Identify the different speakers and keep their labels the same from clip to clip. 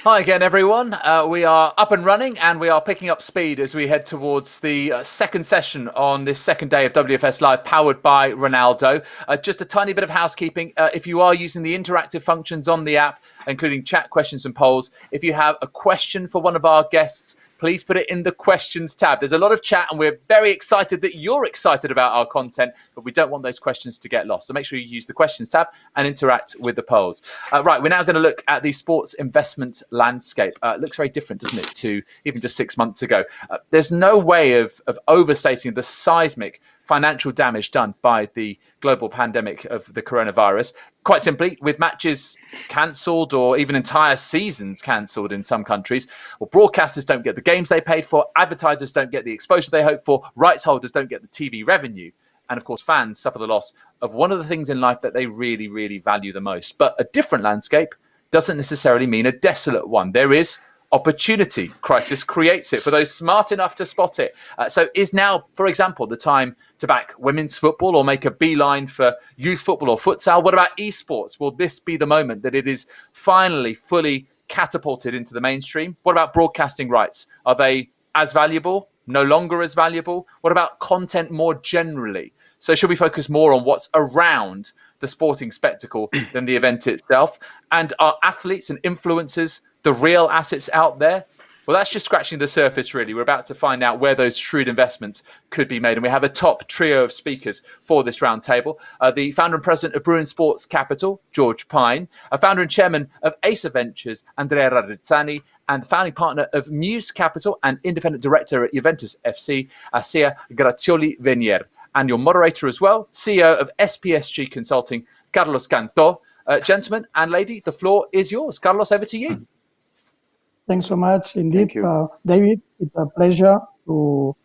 Speaker 1: Hi again, everyone. We are up and running and we are picking up speed as we head towards the second session on this second day of WFS Live, powered by Ronaldo. Just a tiny bit of housekeeping. If you are using the interactive functions on the app, including chat, questions and polls, if you have a question for one of our guests, please put it in the questions tab. There's a lot of chat and we're very excited that you're excited about our content, but we don't want those questions to get lost. So make sure you use the questions tab and interact with the polls. Right, we're now going to look at the sports investment landscape. It looks very different, doesn't it, to even just 6 months ago. There's no way of overstating the seismic financial damage done by the global pandemic of the coronavirus. Quite simply, with matches cancelled or even entire seasons cancelled in some countries, well, broadcasters don't get the games they paid for, advertisers don't get the exposure they hoped for, rights holders don't get the TV revenue, and of course fans suffer the loss of one of the things in life that they really, really value the most. But a different landscape doesn't necessarily mean a desolate one. There is opportunity. Crisis creates it for those smart enough to spot it. So is now, for example, the time to back women's football or make a beeline for youth football or futsal? What about esports? Will this be the moment that it is finally fully catapulted into the mainstream? What about broadcasting rights? Are they as valuable? No longer as valuable? What about content more generally? So should we focus more on what's around the sporting spectacle than the event itself? And are athletes and influencers the real assets out there? Well, that's just scratching the surface, really. We're about to find out where those shrewd investments could be made. And we have a top trio of speakers for this round table. The founder and president of Bruin Sports Capital, George Pyne, a founder and chairman of Aser Ventures, Andrea Radrizzani, and the founding partner of Muse Capital and independent director at Juventus FC, Assia, Grazioli-Venier. And your moderator as well, CEO of SPSG Consulting, Carlos Canto. Gentlemen and lady, the floor is yours. Carlos, over to you.
Speaker 2: Thanks so much indeed, David. It's a pleasure to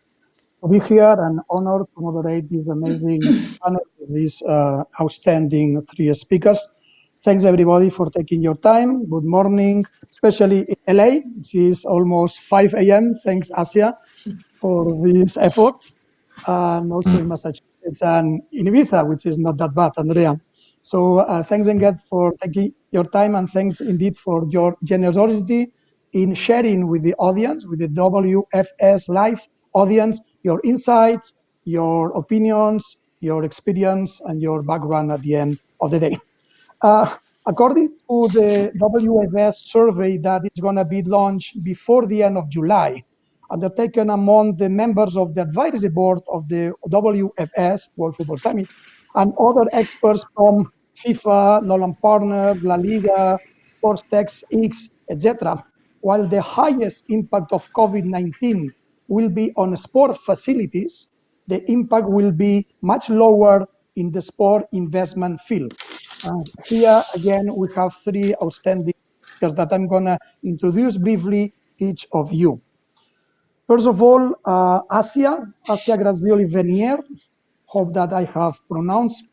Speaker 2: be here and honor to moderate this amazing panel with these outstanding three speakers. Thanks everybody for taking your time. Good morning, especially in LA. It is almost 5 a.m. Thanks, Assia, for this effort. And also in Massachusetts and in Ibiza, which is not that bad, Andrea. So thanks again for taking your time, and thanks indeed for your generosity in sharing with the audience, with the WFS Live audience, your insights, your opinions, your experience, and your background at the end of the day. According to the WFS survey that is going to be launched before the end of July, undertaken among the members of the advisory board of the WFS, World Football Summit, and other experts from FIFA, Nolan Partners, La Liga, Sports Tech X, etc., while the highest impact of COVID-19 will be on sport facilities, the impact will be much lower in the sport investment field. Here, again, we have three outstanding speakers that I'm going to introduce briefly each of you. First of all, Assia Grazioli-Venier. Hope that I have pronounced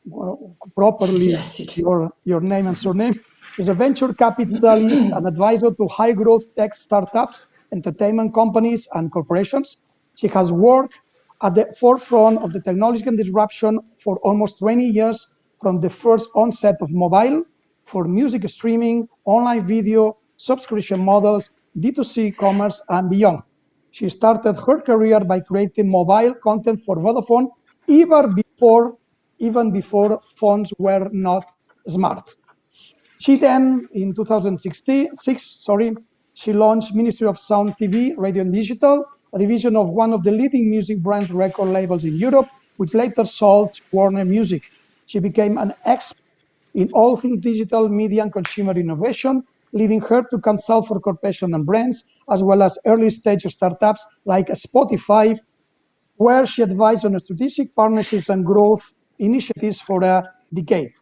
Speaker 2: properly your name and surname. Is a venture capitalist and advisor to high-growth tech startups, entertainment companies, and corporations. She has worked at the forefront of the technological disruption for almost 20 years, from the first onset of mobile for music streaming, online video, subscription models, D2C commerce, and beyond. She started her career by creating mobile content for Vodafone even before phones were not smart. She then, in 2006, she launched Ministry of Sound TV, Radio and Digital, a division of one of the leading music brands record labels in Europe, which later sold to Warner Music. She became an expert in all things digital media and consumer innovation, leading her to consult for corporations and brands, as well as early-stage startups like Spotify, where she advised on strategic partnerships and growth initiatives for a decade.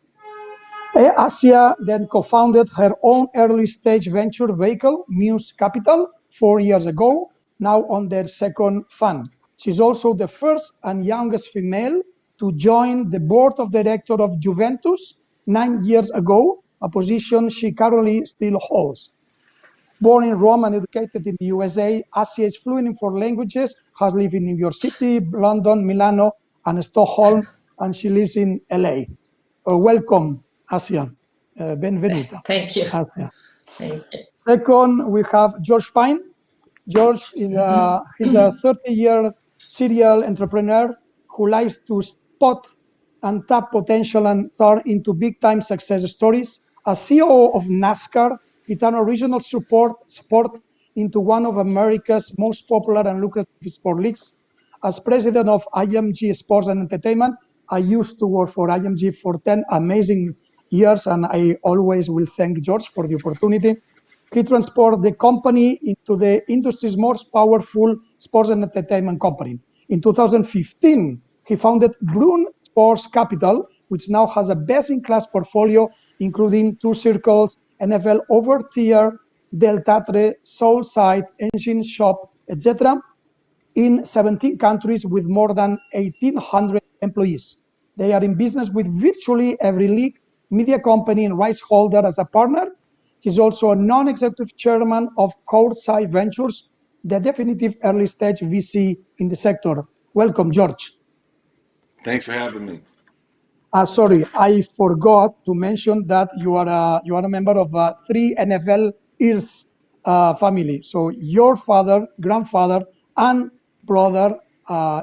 Speaker 2: Assia then co-founded her own early-stage venture vehicle, Muse Capital, 4 years ago, now on their second fund. She's also the first and youngest female to join the board of directors of Juventus 9 years ago, a position she currently still holds. Born in Rome and educated in the USA, Assia is fluent in 4 languages, has lived in New York City, London, Milano, and Stockholm, and she lives in LA. Welcome, Assia. Benvenuta.
Speaker 3: Thank you.
Speaker 2: Assia.
Speaker 3: Thank you.
Speaker 2: Second, we have George Pyne. George is he's a 30-year serial entrepreneur who likes to spot and tap potential and turn into big-time success stories. As CEO of NASCAR, he turned original sport into one of America's most popular and lucrative sport leagues. As president of IMG Sports and Entertainment, I used to work for IMG for 10 amazing years, and I always will thank George for the opportunity. He transformed the company into the industry's most powerful sports and entertainment company. In 2015, he founded Bruin Sports Capital, which now has a best-in-class portfolio, including Two Circles, NFL Overtier, Deltatre, Soulside, Engine Shop, etc., in 17 countries with more than 1,800 employees. They are in business with virtually every league, media company, and rights holder as a partner. He's also a non-executive chairman of Courtside Ventures, the definitive early-stage VC in the sector. Welcome, George.
Speaker 4: Thanks for having me.
Speaker 2: Sorry, I forgot to mention that you are a member of 3 NFL Ears family. So your father, grandfather, and brother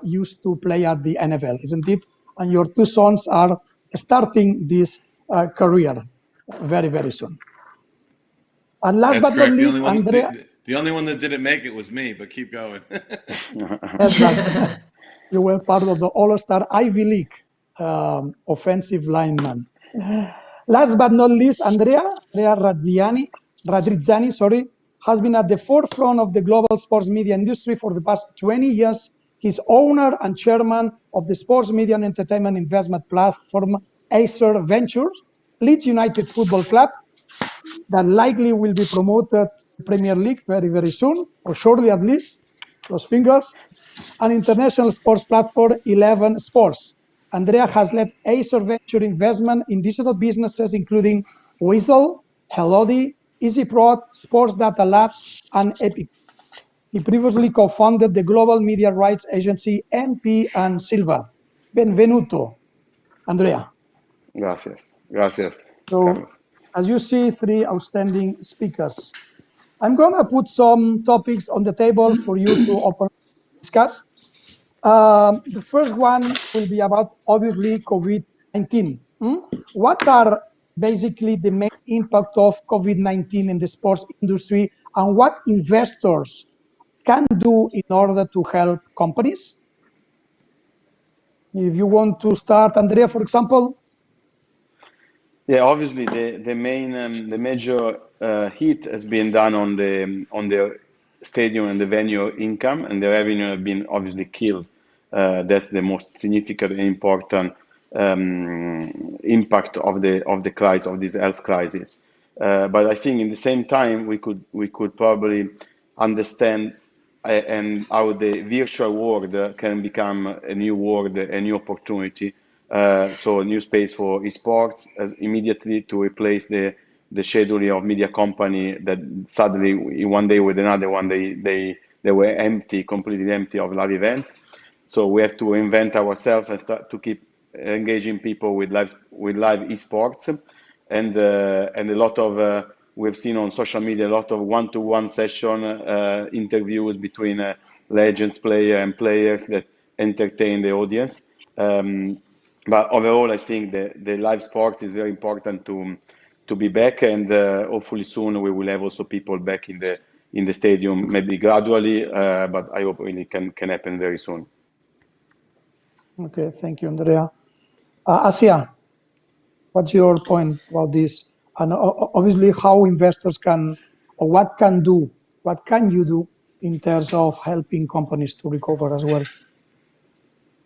Speaker 2: used to play at the NFL, isn't it? And your 2 sons are starting this career very, very soon. And last
Speaker 4: That's
Speaker 2: but
Speaker 4: correct.
Speaker 2: not least, Andrea.
Speaker 4: The only one that didn't make it was me, but keep going.
Speaker 2: You were part of the All-Star Ivy League offensive lineman. Last but not least, Andrea Radrizzani, has been at the forefront of the global sports media industry for the past 20 years. He's owner and chairman of the sports media and entertainment investment platform Aser Ventures, Leeds United Football Club, that likely will be promoted to Premier League very, very soon, or shortly at least, cross fingers, and international sports platform 11 Sports. Andrea has led Aser Venture investment in digital businesses, including Whistle, Helodi, EasyProd, Sports Data Labs, and Epic. He previously co-founded the global media rights agency MP and Silva. Benvenuto, Andrea.
Speaker 5: Gracias.
Speaker 2: So,
Speaker 5: Carlos.
Speaker 2: as you see, 3 outstanding speakers. I'm going to put some topics on the table for you to open discuss. The first one will be about, obviously, COVID-19. What are basically the main impact of COVID-19 in the sports industry, and what investors can do in order to help companies? If you want to start, Andrea, for example.
Speaker 5: Yeah, obviously the major hit has been done on the stadium and the venue income, and the revenue have been obviously killed. That's the most significant and important impact of the crisis, of this health crisis. But I think in the same time we could probably understand and how the virtual world can become a new world, a new opportunity. So a new space for esports as immediately to replace the scheduling of media company that suddenly one day with another one they were empty, completely empty of live events. So we have to invent ourselves and start to keep engaging people with live esports, and a lot of we've seen on social media a lot of one-to-one session interviews between legends, and players that entertain the audience. But overall, I think the live sports is very important to be back, and hopefully soon we will have also people back in the stadium, maybe gradually, but I hope really can happen very soon.
Speaker 2: Okay, thank you, Andrea. Assia, what's your point about this? And obviously, how investors can, or what can you do in terms of helping companies to recover as well?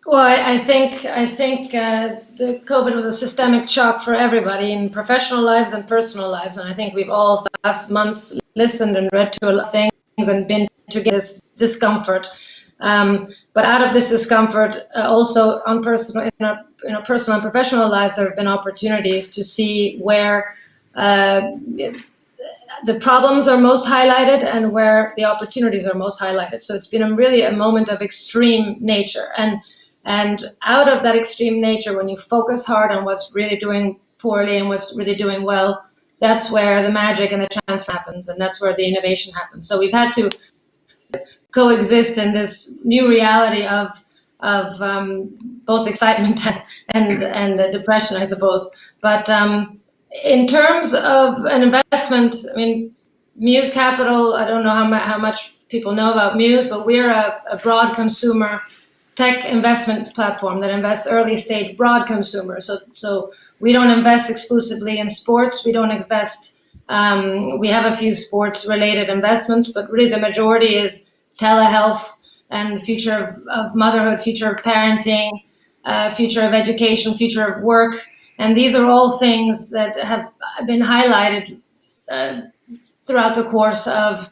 Speaker 3: Well, I think the COVID was a systemic shock for everybody in professional lives and personal lives, and I think we've all the last months listened and read to a lot of things and been to get this discomfort. But out of this discomfort, also on personal and professional lives, there have been opportunities to see where the problems are most highlighted and where the opportunities are most highlighted. So it's been really a moment of extreme nature, and out of that extreme nature, when you focus hard on what's really doing poorly and what's really doing well, that's where the magic and the transfer happens, and that's where the innovation happens. So we've had to coexist in this new reality of both excitement and depression, I suppose. But in terms of an investment, I mean, Muse Capital, I don't know how much people know about Muse, but we're a broad consumer tech investment platform that invests early stage broad consumer. So we don't invest exclusively in sports. We don't invest, we have a few sports related investments, but really the majority is telehealth and the future of motherhood, future of parenting, future of education, future of work. And these are all things that have been highlighted throughout the course of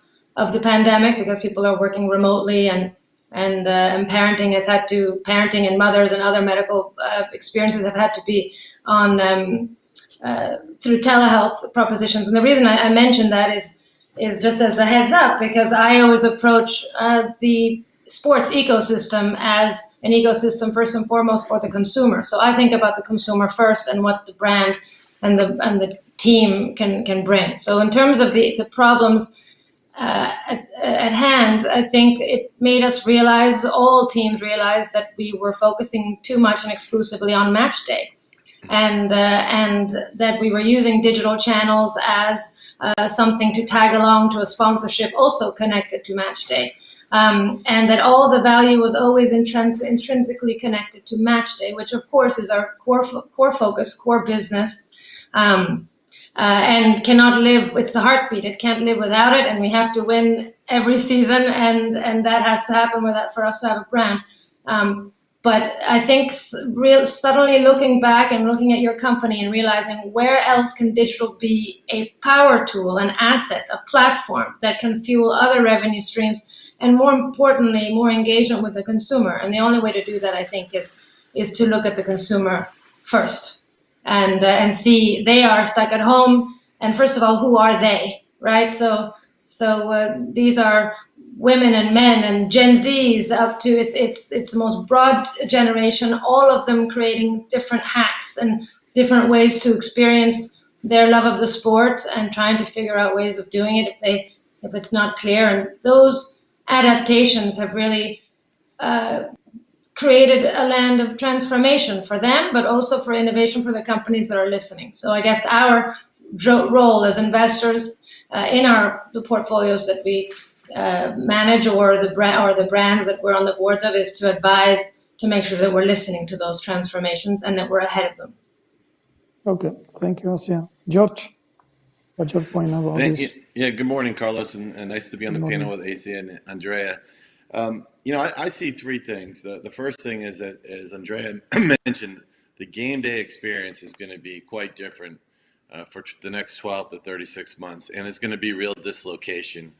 Speaker 3: the pandemic, because people are working remotely and parenting and mothers and other medical experiences have had to be on through telehealth propositions. And the reason I mentioned that is just as a heads up, because I always approach the sports ecosystem as an ecosystem first and foremost for the consumer. So I think about the consumer first and what the brand and the team can bring. So in terms of the problems at hand, I think it made us realize, all teams realized, that we were focusing too much and exclusively on match day, and that we were using digital channels as something to tag along to a sponsorship also connected to match day, and that all the value was always intrinsically connected to match day, which of course is our core focus, core business. And cannot live, it's a heartbeat, it can't live without it, and we have to win every season, and that has to happen for us to have a brand. But I think suddenly looking back and looking at your company and realizing where else can digital be a power tool, an asset, a platform that can fuel other revenue streams, and more importantly, more engagement with the consumer. And the only way to do that, I think, is to look at the consumer first. And see they are stuck at home, and first of all, who are they, right? So these are women and men and Gen Zs up to it's the most broad generation, all of them creating different hacks and different ways to experience their love of the sport and trying to figure out ways of doing it if it's not clear. And those adaptations have really created a land of transformation for them, but also for innovation for the companies that are listening. So I guess our role as investors in the portfolios that we manage, or the brands that we're on the boards of, is to advise, to make sure that we're listening to those transformations and that we're ahead of them. Okay, thank you, Assia. George, what's your point about this?
Speaker 4: Yeah, good morning, Carlos, and nice to be on the panel with Assia and Andrea. I see three things. The first thing is that, as Andrea mentioned, the game day experience is going to be quite different for the next 12 to 36 months, and it's going to be real dislocation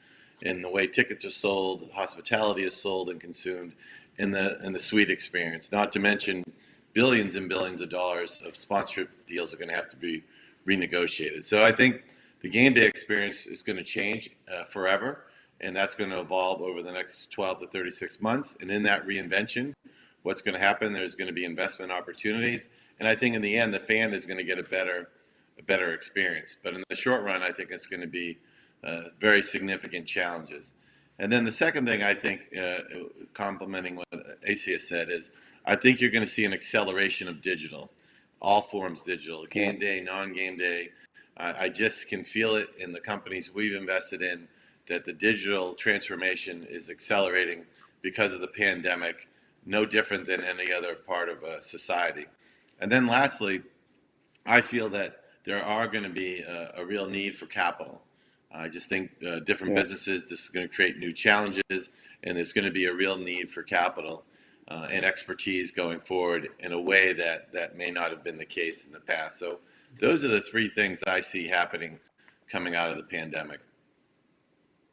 Speaker 4: in the way tickets are sold, hospitality is sold and consumed, in the suite experience. Not to mention billions and billions of dollars of sponsorship deals are going to have to be renegotiated. So I think the game day experience is going to change forever. And that's going to evolve over the next 12 to 36 months. And in that reinvention, what's going to happen, there's going to be investment opportunities. And I think in the end, the fan is going to get a better experience. But in the short run, I think it's going to be very significant challenges. And then the second thing, I think, complementing what Assia said, is I think you're going to see an acceleration of digital, all forms digital, game day, non-game day. I just can feel it in the companies we've invested in, that the digital transformation is accelerating because of the pandemic, no different than any other part of society. And then lastly, I feel that there are going to be a real need for capital. I just think different businesses, this is going to create new challenges, and there's going to be a real need for capital and expertise going forward in a way that may not have been the case in the past. So those are the three things I see happening coming out of the pandemic.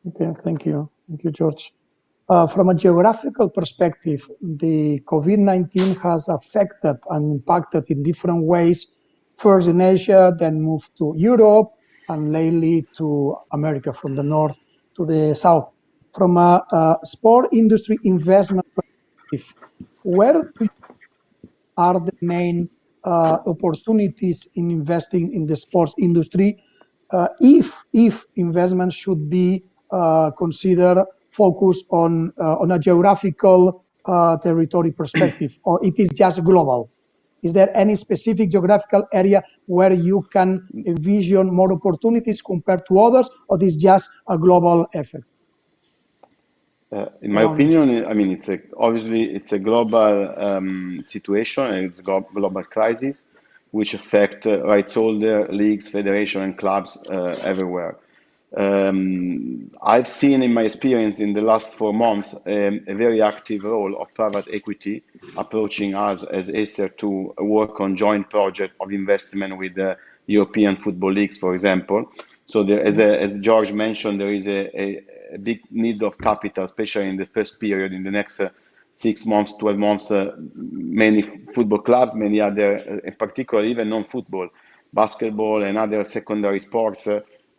Speaker 2: Okay, thank you. Thank you, George. From a geographical perspective, the COVID-19 has affected and impacted in different ways, first in Asia, then moved to Europe, and lately to America, from the north to the south. From a sport industry investment perspective, where are the main opportunities in investing in the sports industry? if investment should be considered focused on a geographical territory perspective, or it is just global? Is there any specific geographical area where you can envision more opportunities compared to others, or is just a global effect?
Speaker 5: In my opinion, I mean, it's a global situation and it's a global crisis, which affect rights holder, leagues, federation, and clubs everywhere. I've seen in my experience in the last 4 months a very active role of private equity approaching us as Aser to work on joint project of investment with the European football leagues, for example. So there, as George mentioned, there is a big need of capital, especially in the first period, in the next 6 months, 12 months. Many football clubs, many other, in particular, even non-football, basketball and other secondary sports,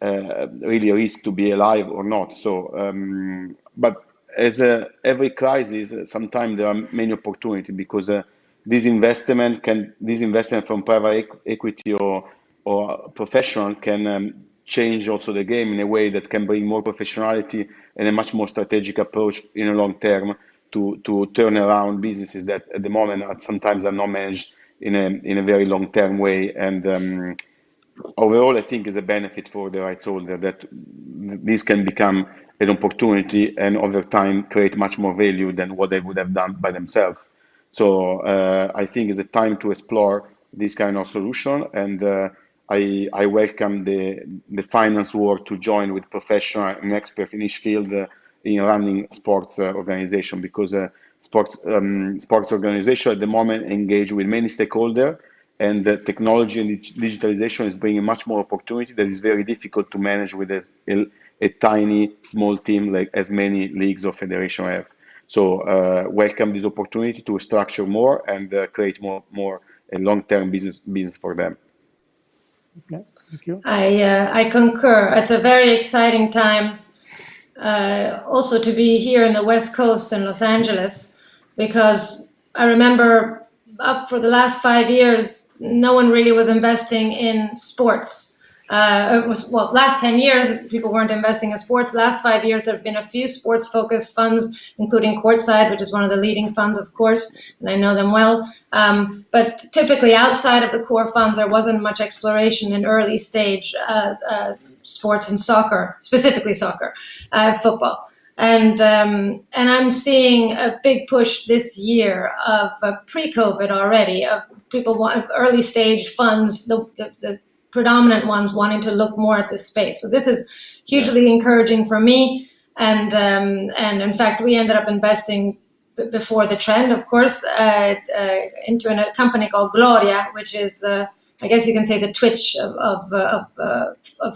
Speaker 5: really risk to be alive or not. So, but as every crisis, sometimes there are many opportunities because this investment from private equity or professional can change also the game in a way that can bring more professionality and a much more strategic approach in a long term to turn around businesses that at the moment sometimes are not managed in a very long term way. And overall, I think is a benefit for the rights holder that this can become an opportunity and over time create much more value than what they would have done by themselves. So I think it's a time to explore this kind of solution, and I welcome the finance world to join with professional and expert in each field in running sports organization, because sports organization at the moment engage with many stakeholders, and the technology and digitalization is bringing much more opportunity that is very difficult to manage with a tiny, small team like as many leagues or federations have. So welcome this opportunity to structure more and create more a long-term business for them.
Speaker 2: Okay, thank you.
Speaker 3: I concur. It's a very exciting time also to be here in the West Coast in Los Angeles, because I remember up for the last 5 years, no one really was investing in sports. Last 10 years, people weren't investing in sports. Last 5 years, there have been a few sports-focused funds, including Courtside, which is one of the leading funds, of course, and I know them well. But typically, outside of the core funds, there wasn't much exploration in early stage sports and soccer, specifically soccer, football. And I'm seeing a big push this year of pre-COVID already, of people want early stage funds, the predominant ones wanting to look more at this space. So this is hugely encouraging for me. And in fact, we ended up investing before the trend, of course, into a company called Gloria, which is, I guess you can say, the Twitch of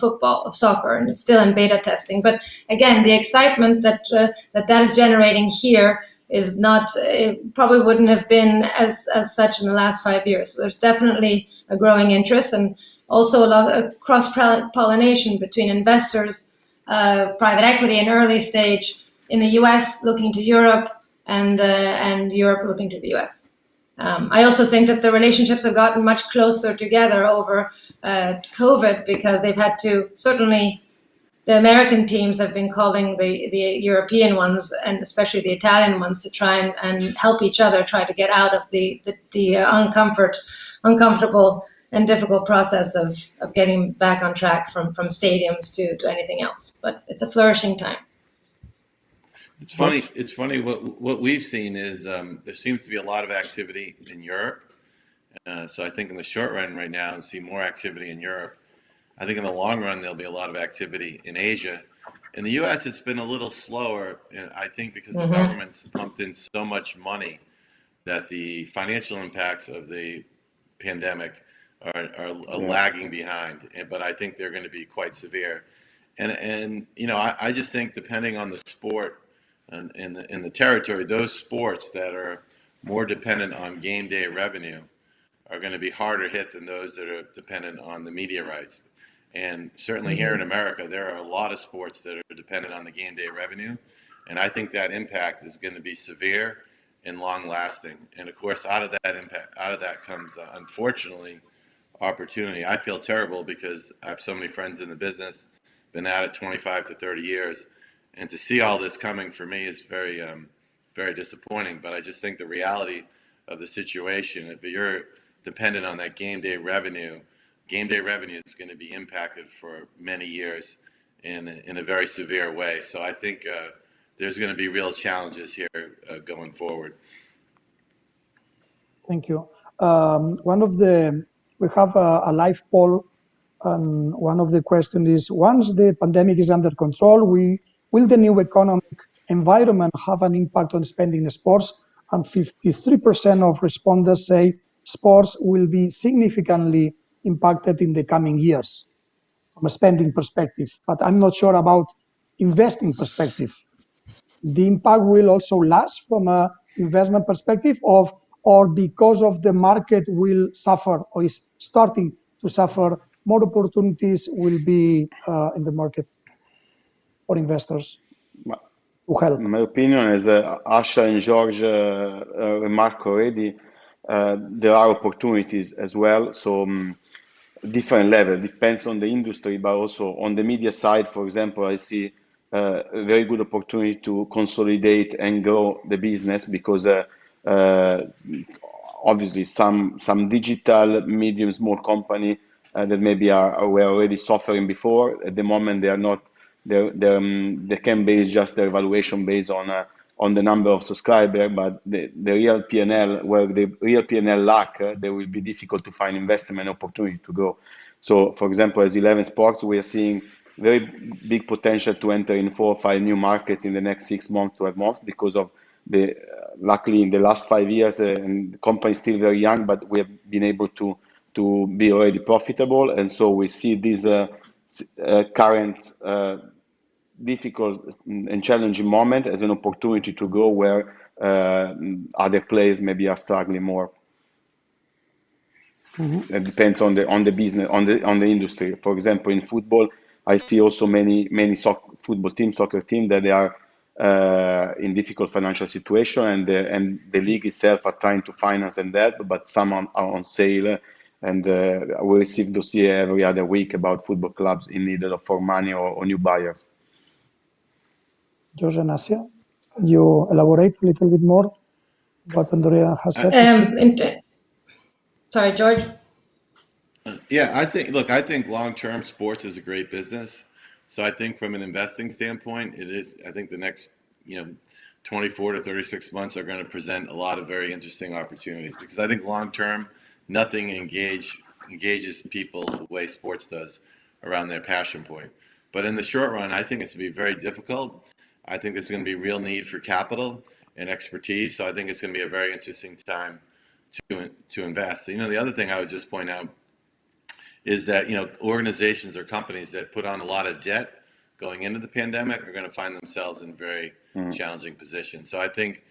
Speaker 3: football, of soccer, and it's still in beta testing. But again, the excitement that is generating here is not, it probably wouldn't have been as such in the last 5 years. So there's definitely a growing interest, and also a lot of cross-pollination between investors, private equity in early stage in the US looking to Europe, and Europe looking to the US. I also think that the relationships have gotten much closer together over COVID, because they've had to, certainly the American teams have been calling the European ones, and especially the Italian ones, to try and help each other try to get out of the uncomfortable and difficult process of getting back on track from stadiums to anything else. But it's a flourishing time.
Speaker 4: It's funny. It's funny. What we've seen is there seems to be a lot of activity in Europe. So I think in the short run right now, we see more activity in Europe. I think in the long run, there'll be a lot of activity in Asia. In the U.S., it's been a little slower, I think, because the government's pumped in so much money that the financial impacts of the pandemic are lagging behind. But I think they're going to be quite severe. And you know, I just think depending on the sport and in the territory, those sports that are more dependent on game day revenue are going to be harder hit than those that are dependent on the media rights. And certainly here in America, there are a lot of sports that are dependent on the game day revenue. And I think that impact is going to be severe and long lasting. And of course, out of that comes, unfortunately, opportunity. I feel terrible because I have so many friends in the business, been at it 25 to 30 years, and to see all this coming for me is very, very disappointing. But I just think the reality of the situation, if you're dependent on that game day revenue is going to be impacted for many years in a very severe way. So I think there's going to be real challenges here going forward.
Speaker 2: Thank you. We have a live poll, and one of the questions is: once the pandemic is under control, will the new economic environment have an impact on spending in sports? And 53% of respondents say sports will be significantly impacted in the coming years from a spending perspective. But I'm not sure about investing perspective. The impact will also last from a investment perspective or because of the market will suffer or is starting to suffer, more opportunities will be in the market for investors to help.
Speaker 5: My opinion, as Assia and George remarked already, there are opportunities as well. So different level, depends on the industry, but also on the media side, for example, I see a very good opportunity to consolidate and grow the business because obviously some digital medium small company that maybe were already suffering before, at the moment they are not. They can base just their evaluation based on the number of subscribers, but the real P&L, where the real P&L lack, they will be difficult to find investment opportunity to grow. So, for example, as 11 Sports, we are seeing very big potential to enter in 4 or 5 new markets in the next 6 months, 12 months, because of luckily in the last 5 years, and the company is still very young, but we have been able to be already profitable. And so we see this current difficult and challenging moment as an opportunity to grow where other players maybe are struggling more. It depends on the business, on the industry. For example, in football, I see also many football teams, soccer teams that they are in difficult financial situation, and the league itself are trying to finance and that, but some are on sale. And we receive dossier every other week about football clubs in need for money or new buyers.
Speaker 2: George and Assia, can you elaborate a little bit more what Andrea has said?
Speaker 3: Sorry, George.
Speaker 4: Yeah, I think long-term sports is a great business. So I think from an investing standpoint, it is. I think the next 24 to 36 months are going to present a lot of very interesting opportunities, because I think long-term, nothing engages people the way sports does around their passion point. But in the short run, I think it's going to be very difficult. I think there's going to be real need for capital and expertise. So I think it's going to be a very interesting time to invest. The other thing I would just point out is that organizations or companies that put on a lot of debt going into the pandemic are going to find themselves in very challenging positions. So I think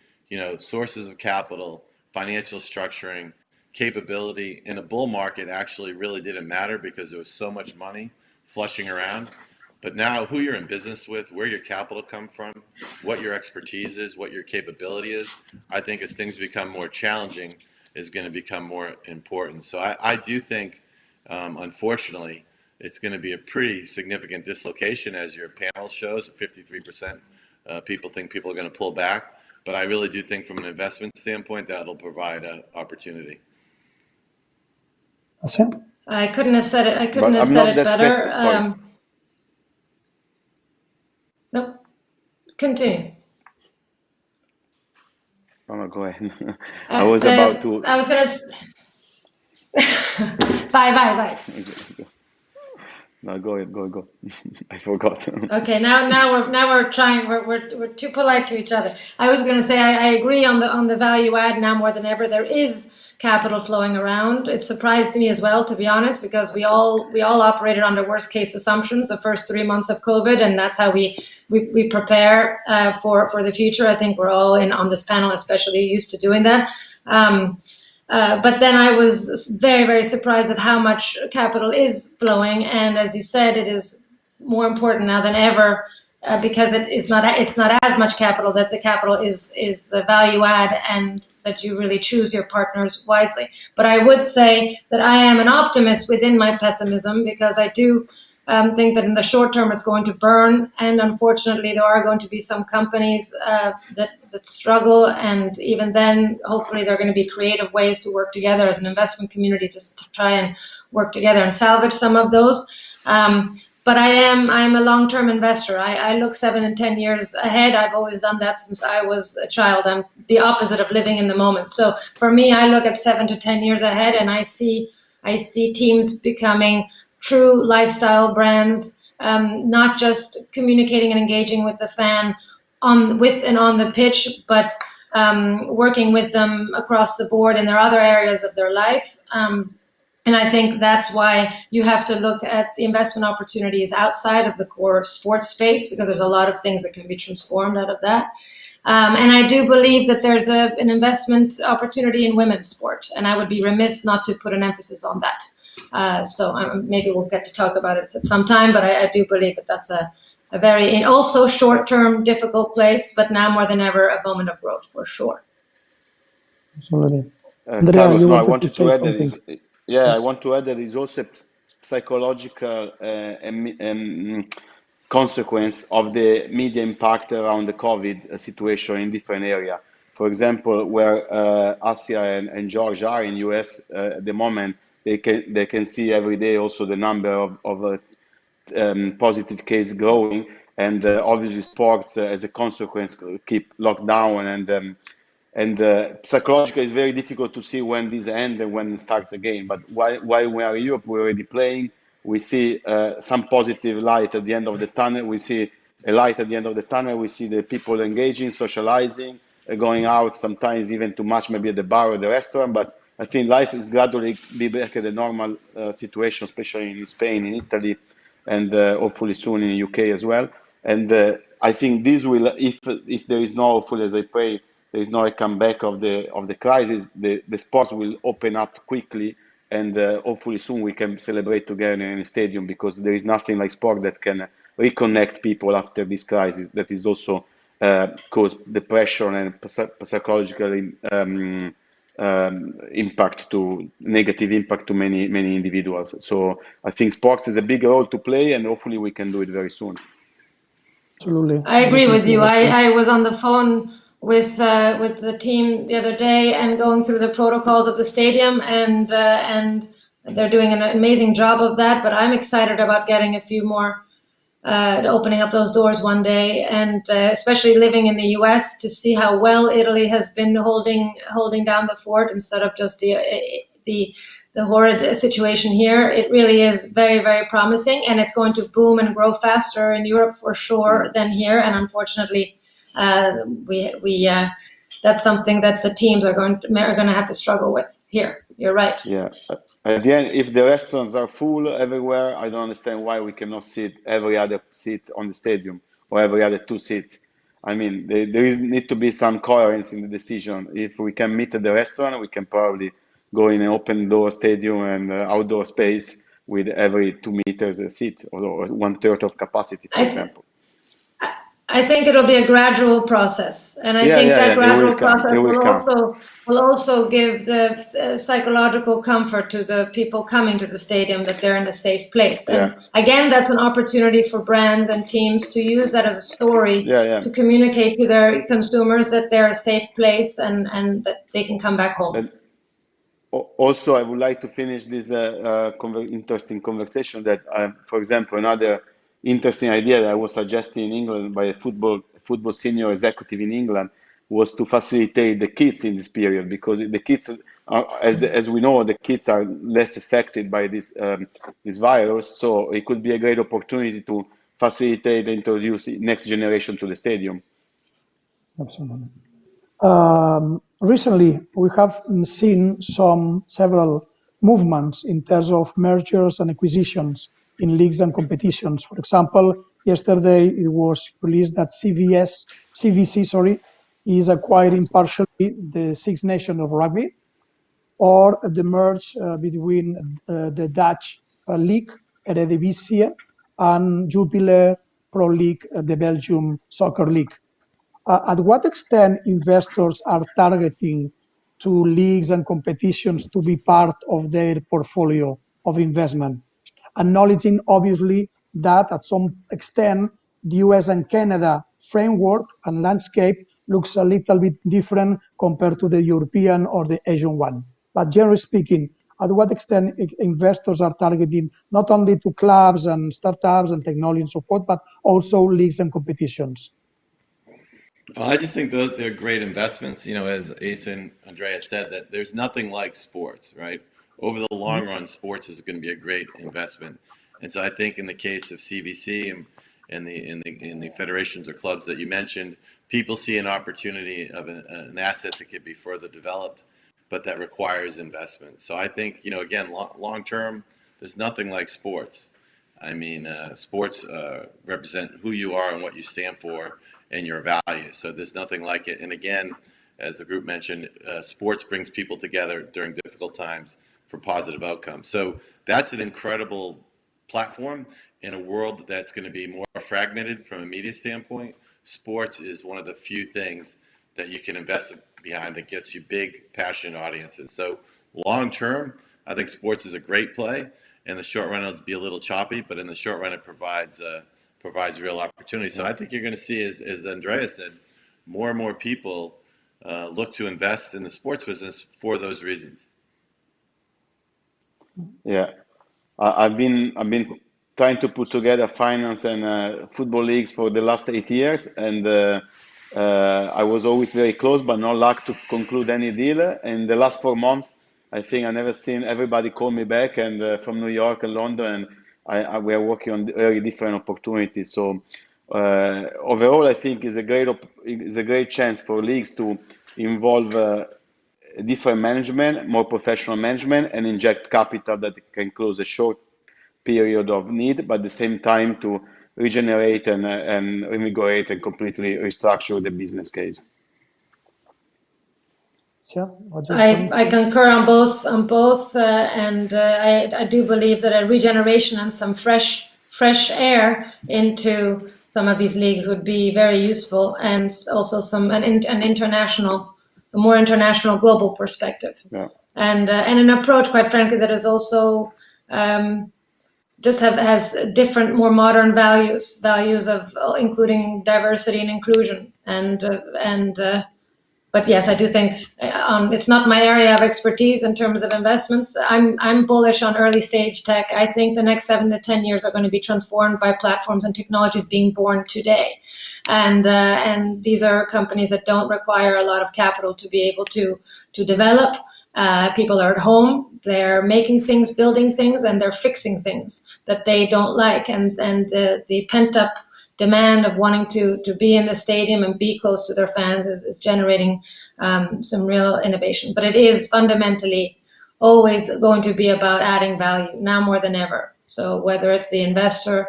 Speaker 4: sources of capital, financial structuring, capability in a bull market actually really didn't matter because there was so much money flushing around. But now who you're in business with, where your capital come from, what your expertise is, what your capability is, I think as things become more challenging is going to become more important. So I do think, unfortunately, it's going to be a pretty significant dislocation, as your panel shows. 53% people think people are going to pull back. But I really do think from an investment standpoint, that'll provide an opportunity.
Speaker 3: I couldn't have said it. I couldn't have said it better. Nope. Continue.
Speaker 5: No, go ahead. I was about to.
Speaker 3: I was going to. Bye.
Speaker 5: No, go ahead. Go. I forgot.
Speaker 3: Okay, now we're trying. We're too polite to each other. I was going to say I agree on the value add now more than ever. There is capital flowing around. It surprised me as well, to be honest, because we all operated under worst case assumptions the first 3 months of COVID, and that's how we prepare for the future. I think we're all on this panel especially used to doing that. But then I was very, very surprised at how much capital is flowing, and as you said, it is more important now than ever because it's not as much capital, that the capital is a value add, and that you really choose your partners wisely. But I would say that I am an optimist within my pessimism, because I do think that in the short term it's going to burn, and unfortunately there are going to be some companies that struggle, and even then hopefully there are going to be creative ways to work together as an investment community to try and work together and salvage some of those. But I'm a long-term investor. I look 7 and 10 years ahead. I've always done that since I was a child. I'm the opposite of living in the moment. So for me, I look at 7 to 10 years ahead, and I see teams becoming true lifestyle brands, not just communicating and engaging with the fan on the pitch, but working with them across the board in their other areas of their life. And I think that's why you have to look at the investment opportunities outside of the core sports space, because there's a lot of things that can be transformed out of that. And I do believe that there's an investment opportunity in women's sport, and I would be remiss not to put an emphasis on that. So maybe we'll get to talk about it at some time, but I do believe that that's a very, and also short-term difficult place, but now more than ever a moment of growth for sure.
Speaker 2: Absolutely. Andrea,
Speaker 5: Carlos,
Speaker 2: you
Speaker 5: I
Speaker 2: wanted
Speaker 5: wanted
Speaker 2: to
Speaker 5: to
Speaker 2: say
Speaker 5: add that
Speaker 2: something.
Speaker 5: I
Speaker 2: Yes.
Speaker 5: want to add that it's also a psychological consequence of the media impact around the COVID situation in different areas. For example, where Assia and George are in US at the moment, they can see every day also the number of positive case growing, and obviously sports as a consequence keep locked down, and psychologically it's very difficult to see when this ends and when it starts again. But while we are in Europe, we're already playing. We see some positive light at the end of the tunnel. We see a light at the end of the tunnel. We see the people engaging, socializing, going out, sometimes even too much, maybe at the bar or the restaurant. But I think life is gradually be back at the normal situation, especially in Spain, in Italy, and hopefully soon in the UK as well. And I think this will, if there is no, hopefully as I pray, there is no a comeback of the crisis, the sports will open up quickly, and hopefully soon we can celebrate together in a stadium, because there is nothing like sport that can reconnect people after this crisis that is also cause depression and psychological negative impact to many individuals. So I think sports is a big role to play, and hopefully we can do it very soon.
Speaker 2: Absolutely.
Speaker 3: I agree with you. I was on the phone with the team the other day and going through the protocols of the stadium, and they're doing an amazing job of that. But I'm excited about getting a few more, opening up those doors one day, and especially living in the US, to see how well Italy has been holding down the fort instead of just the horrid situation here. It really is very, very promising, and it's going to boom and grow faster in Europe for sure than here. And unfortunately, that's something that the teams are going to have to struggle with here. You're right.
Speaker 5: Yeah. At the end, if the restaurants are full everywhere, I don't understand why we cannot sit every other seat on the stadium, or every other 2 seats. I mean, there need to be some coherence in the decision. If we can meet at the restaurant, we can probably go in an open door stadium and outdoor space with every 2 meters a seat, or 1/3 of capacity, for example.
Speaker 3: I think it'll be a gradual process, and I think that gradual process will also give the psychological comfort to the people coming to the stadium that they're in a safe place. And again, that's an opportunity for brands and teams to use that as a story to communicate to their consumers that they're a safe place, and that they can come back home.
Speaker 5: And also, I would like to finish this interesting conversation that, for example, another interesting idea that I was suggesting in England by a football senior executive in England was to facilitate the kids in this period, because the kids, as we know, the kids are less affected by this virus. So it could be a great opportunity to facilitate and introduce next generation to the stadium.
Speaker 2: Absolutely. Recently, we have seen several movements in terms of mergers and acquisitions in leagues and competitions. For example, yesterday it was released that CVC is acquiring partially the Six Nations of rugby, or the merge between the Dutch league, Eredivisie, and Jupiler Pro League, the Belgium Soccer League. At what extent investors are targeting to leagues and competitions to be part of their portfolio of investment? Acknowledging obviously that at some extent the US and Canada framework and landscape looks a little bit different compared to the European or the Asian one. But generally speaking, at what extent investors are targeting not only to clubs and startups and technology and so forth, but also leagues and competitions?
Speaker 4: Well, I just think they're great investments. You know, as Asa and Andrea said, that there's nothing like sports, right? Over the long run, sports is going to be a great investment. And so I think in the case of CVC and the federations or clubs that you mentioned, people see an opportunity of an asset that could be further developed, but that requires investment. So I think, you know, again, long term, there's nothing like sports. I mean, sports represent who you are and what you stand for and your values. So there's nothing like it. And again, as the group mentioned, sports brings people together during difficult times for positive outcomes. So that's an incredible platform in a world that's going to be more fragmented from a media standpoint. Sports is one of the few things that you can invest behind that gets you big, passionate audiences. So long term, I think sports is a great play. In the short run, it'll be a little choppy, but in the short run, it provides real opportunity. So I think you're going to see, as Andrea said, more and more people look to invest in the sports business for those reasons.
Speaker 5: Yeah, I've been trying to put together finance and football leagues for the last 8 years, and I was always very close, but no luck to conclude any deal. In the last 4 months, I think I never seen everybody call me back, and from New York and London, and we are working on very different opportunities. So overall, I think is a great chance for leagues to involve different management, more professional management, and inject capital that can close a short period of need, but at the same time to regenerate and invigorate and completely restructure the business case.
Speaker 3: I concur on both, and I do believe that a regeneration and some fresh air into some of these leagues would be very useful, and also a more international global perspective.
Speaker 5: Yeah.
Speaker 3: And an approach, quite frankly, that is also has different, more modern values of including diversity and inclusion, but yes, I do think it's not my area of expertise in terms of investments. I'm bullish on early stage tech. I think the next 7 to 10 years are going to be transformed by platforms and technologies being born today, and these are companies that don't require a lot of capital to be able to develop. People are at home, they're making things, building things, and they're fixing things that they don't like, and the pent up demand of wanting to be in the stadium and be close to their fans is generating some real innovation. But it is fundamentally always going to be about adding value, now more than ever. So whether it's the investor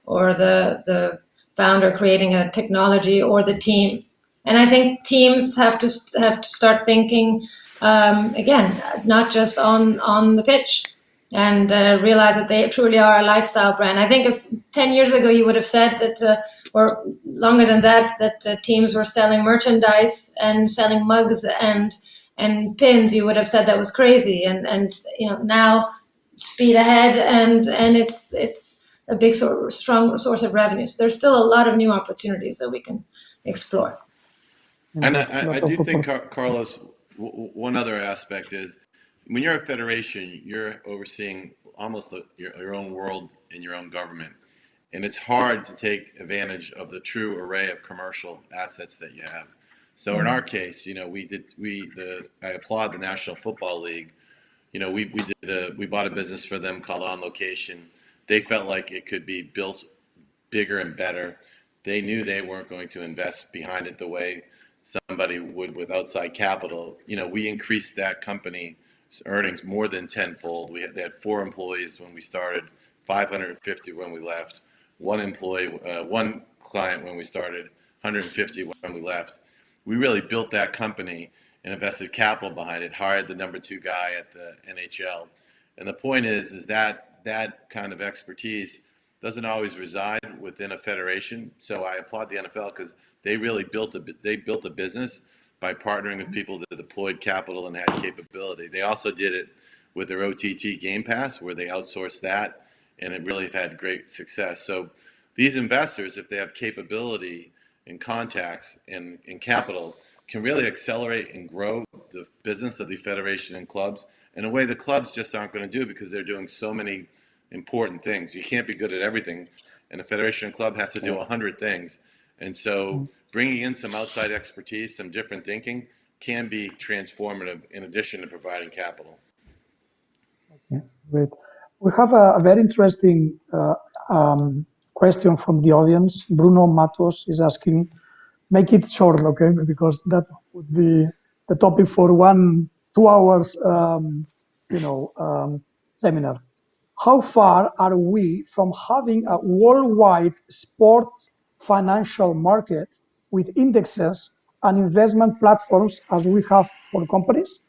Speaker 3: or the founder creating a technology, or the team, and I think teams have to start thinking again, not just on the pitch, and realize that they truly are a lifestyle brand. I think if 10 years ago you would have said that, or longer than that, that teams were selling merchandise and selling mugs and pins, you would have said that was crazy. And you know, now speed ahead, and it's a big strong source of revenue. So there's still a lot of new opportunities that we can explore.
Speaker 4: And I do think, Carlos, one other aspect is, when you're a federation, you're overseeing almost your own world in your own government. And it's hard to take advantage of the true array of commercial assets that you have. So in our case, you know, I applaud the National Football League. You know, we bought a business for them called On Location. They felt like it could be built bigger and better. They knew they weren't going to invest behind it the way somebody would with outside capital. You know, we increased that company's earnings more than tenfold. They had 4 employees when we started, 550 when we left, one client when we started, 150 when we left. We really built that company and invested capital behind it, hired the number 2 guy at the NHL. And the point is that kind of expertise doesn't always reside within a federation. So I applaud the NFL because they really built a business by partnering with people that deployed capital and had capability. They also did it with their OTT Game Pass, where they outsourced that, and it really had great success. So these investors, if they have capability and contacts and capital, can really accelerate and grow the business of the federation and clubs in a way the clubs just aren't going to do because they're doing so many important things. You can't be good at everything, and a federation and club has to do 100 things. And so bringing in some outside expertise, some different thinking can be transformative in addition to providing capital.
Speaker 2: Okay, great. We have a very interesting question from the audience. Bruno Matos is asking, make it short, okay, because that would be the topic for 2 hours, seminar. How far are we from having a worldwide sports financial market with indexes and investment platforms as we have for companies?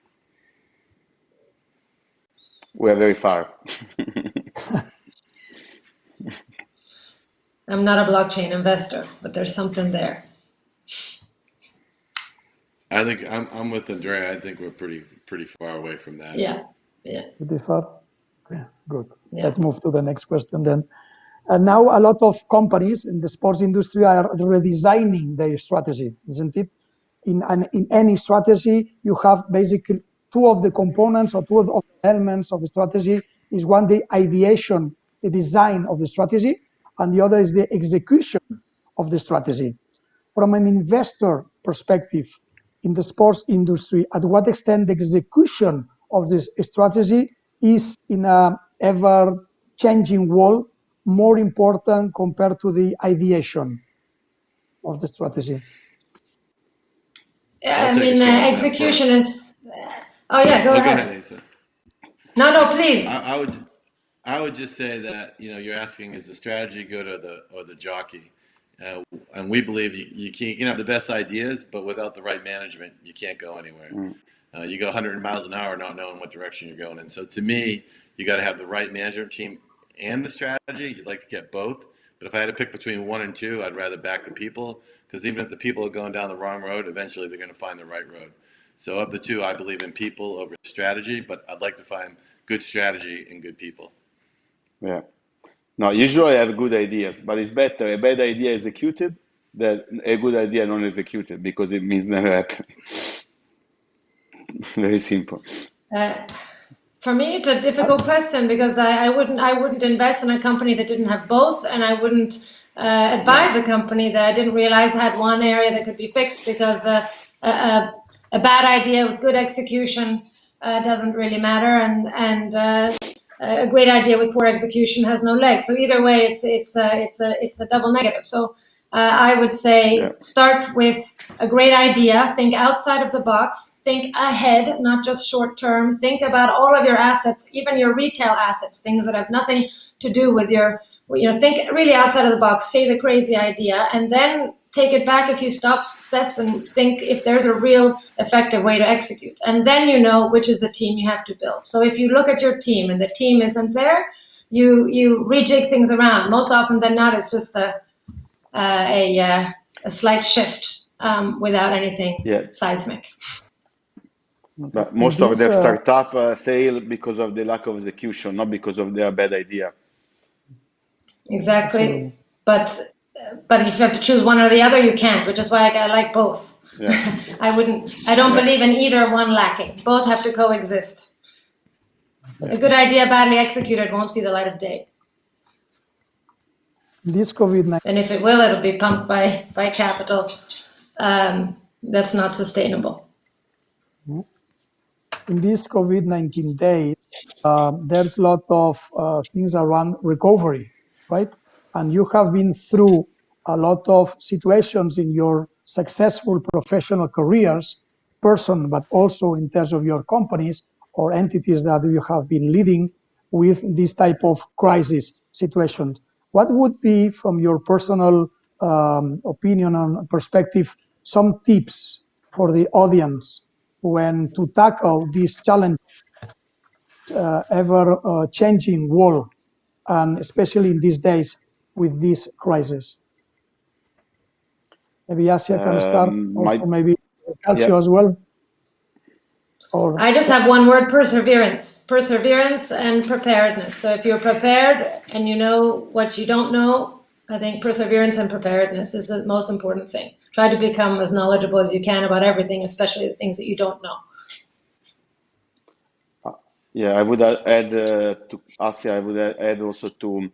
Speaker 5: We're very far.
Speaker 3: I'm not a blockchain investor, but there's something there.
Speaker 4: I think I'm with Andrea. I think we're pretty far away from that.
Speaker 3: Yeah.
Speaker 2: Pretty far? Okay, good.
Speaker 3: Yeah.
Speaker 2: Let's move to the next question then. And now a lot of companies in the sports industry are redesigning their strategy, isn't it? In any strategy, you have basically two of the components or two of the elements of the strategy is one, the ideation, the design of the strategy, and the other is the execution of the strategy. From an investor perspective in the sports industry, at what extent the execution of this strategy is in a ever-changing world more important compared to the ideation of the strategy?
Speaker 3: I mean, execution is. Oh yeah, go ahead.
Speaker 4: Go ahead, Asa.
Speaker 3: No, please.
Speaker 4: I would just say that you're asking, is the strategy good or the jockey? And we believe you can have the best ideas, but without the right management, you can't go anywhere. You go 100 miles an hour not knowing what direction you're going in. So to me, you got to have the right management team and the strategy. You'd like to get both. But if I had to pick between one and two, I'd rather back the people, because even if the people are going down the wrong road, eventually they're going to find the right road. So of the two, I believe in people over strategy, but I'd like to find good strategy and good people.
Speaker 5: Yeah. No, usually I have good ideas, but it's better a bad idea executed than a good idea non executed, because it means never happen. Very simple.
Speaker 3: For me, it's a difficult question because I wouldn't invest in a company that didn't have both, and I wouldn't advise a company that I didn't realize had one area that could be fixed, because a bad idea with good execution doesn't really matter, and a great idea with poor execution has no legs. So either way, it's a double negative. So I would say start with a great idea, think outside of the box, think ahead, not just short term, think about all of your assets, even your retail assets, things that have nothing to do with your, think really outside of the box, say the crazy idea, and then take it back a few steps and think if there's a real effective way to execute. And then you know which is the team you have to build. So if you look at your team and the team isn't there, you rejig things around. Most often than not, it's just a slight shift without anything seismic.
Speaker 5: But most of the startup fail because of the lack of execution, not because of their bad idea.
Speaker 3: Exactly. But if you have to choose one or the other, you can't, which is why I like both.
Speaker 5: Yeah.
Speaker 3: I don't believe in either one lacking. Both have to coexist. A good idea badly executed won't see the light of day.
Speaker 2: This COVID-19,
Speaker 3: and if it will, it'll be pumped by capital. That's not sustainable.
Speaker 2: In this COVID-19 days, there's a lot of things around recovery, right? And you have been through a lot of situations in your successful professional careers, but also in terms of your companies or entities that you have been leading with this type of crisis situations. What would be, from your personal opinion and perspective, some tips for the audience when to tackle this challenge, ever-changing world, and especially in these days with this crisis? Maybe Assia can start, also maybe Calcio as well. Or
Speaker 3: I just have one word: perseverance. Perseverance and preparedness. So if you're prepared and you know what you don't know, I think perseverance and preparedness is the most important thing. Try to become as knowledgeable as you can about everything, especially the things that you don't know.
Speaker 5: Yeah, I would add to Assia, I would add also to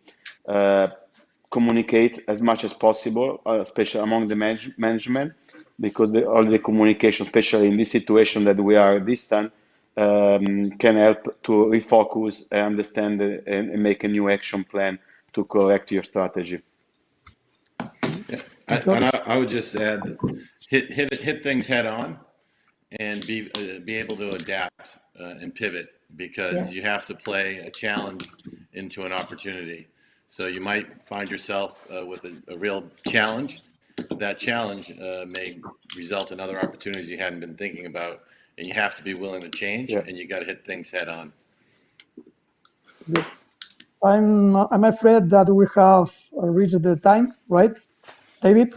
Speaker 5: communicate as much as possible, especially among the management, because all the communication, especially in this situation that we are distant, can help to refocus and understand and make a new action plan to correct your strategy.
Speaker 4: Yeah. And I would just add, hit things head on, and be able to adapt and pivot, because you have to play a challenge into an opportunity. So you might find yourself with a real challenge. That challenge may result in other opportunities you hadn't been thinking about, and you have to be willing to change, and you got to hit things head on.
Speaker 2: I'm afraid that we have reached the time, right, David?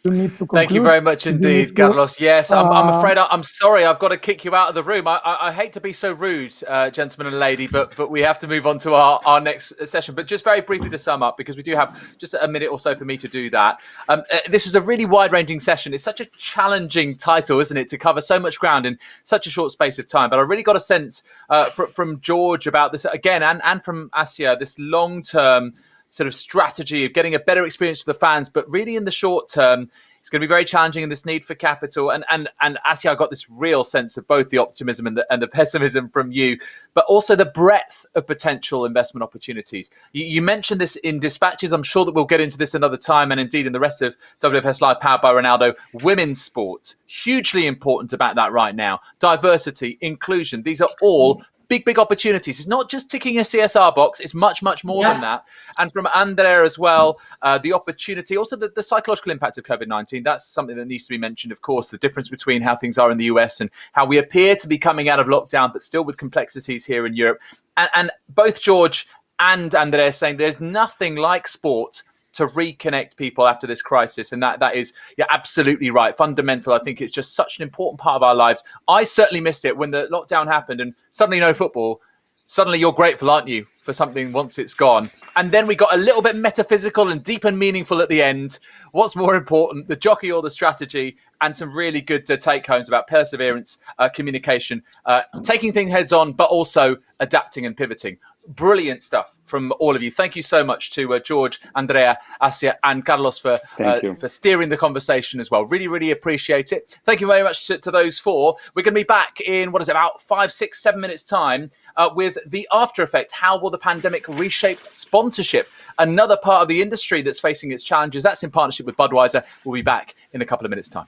Speaker 2: You need to conclude.
Speaker 1: Thank you very much indeed, Carlos. Yes, I'm afraid I'm sorry. I've got to kick you out of the room. I hate to be so rude, gentlemen and lady, but we have to move on to our next session. But just very briefly to sum up, because we do have just a minute or so for me to do that. This was a really wide-ranging session. It's such a challenging title, isn't it, to cover so much ground in such a short space of time. But I really got a sense from George about this again, and from Assia, this long-term sort of strategy of getting a better experience for the fans, but really in the short term, it's going to be very challenging in this need for capital. And Assia, I got this real sense of both the optimism and the pessimism from you, but also the breadth of potential investment opportunities. You mentioned this in dispatches. I'm sure that we'll get into this another time, and indeed in the rest of WFS Live powered by Ronaldo. Women's sports, hugely important about that right now. Diversity, inclusion, these are all big opportunities. It's not just ticking a CSR box. It's much more than that. And from Andrea as well, the opportunity, also the psychological impact of COVID-19. That's something that needs to be mentioned, of course, the difference between how things are in the US and how we appear to be coming out of lockdown, but still with complexities here in Europe. And both George and Andrea saying there's nothing like sport to reconnect people after this crisis. And that is, you're absolutely right, fundamental. I think it's just such an important part of our lives. I certainly missed it when the lockdown happened and suddenly no football. Suddenly you're grateful, aren't you, for something once it's gone. And then we got a little bit metaphysical and deep and meaningful at the end. What's more important, the jockey or the strategy? And some really good take-homes about perseverance, communication, taking things heads on, but also adapting and pivoting. Brilliant stuff from all of you. Thank you so much to George, Andrea, Assia, and Carlos for steering the conversation as well. Really appreciate it. Thank you very much to those four. We're going to be back in, about 5, 6, 7 minutes time with the after effect. How will the pandemic reshape sponsorship? Another part of the industry that's facing its challenges. That's in partnership with Budweiser. We'll be back in a couple of minutes time.